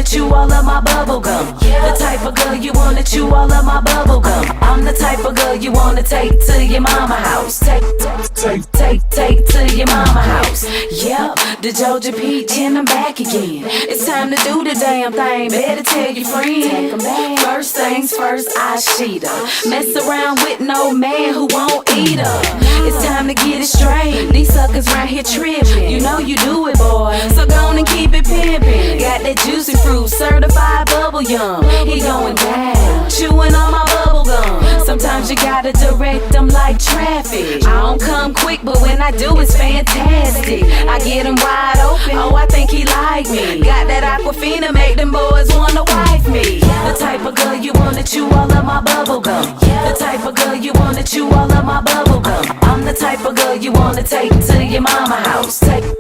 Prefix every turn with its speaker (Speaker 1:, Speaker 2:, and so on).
Speaker 1: chew all of my bubble gum. The type of girl you wanna chew all of my bubble gum. I'm the type of girl you wanna take to your mama house. Take to your mama house. Yep, the Georgia Peach and I'm back again. It's time to do the damn thing. Better tell your friend. First things first, I sheet her. Mess around with no man who won't eat her. It's time to get it straight. These suckers round here tripping. You know you do it, boy. So go on and keep it pimpin'. Got that juicy fruit, certified bubble yum. He going down, chewing on my bubble gum. Sometimes you gotta direct them like traffic. I don't come quick, but when I do, it's fantastic. I get him wide open. Oh, I think he like me. Got that Aquafina, make them boys wanna wife me. The type of girl you wanna chew all of my bubble gum. The type of girl you wanna chew all of my bubble gum. I'm the type of girl you wanna take to your mama house. Take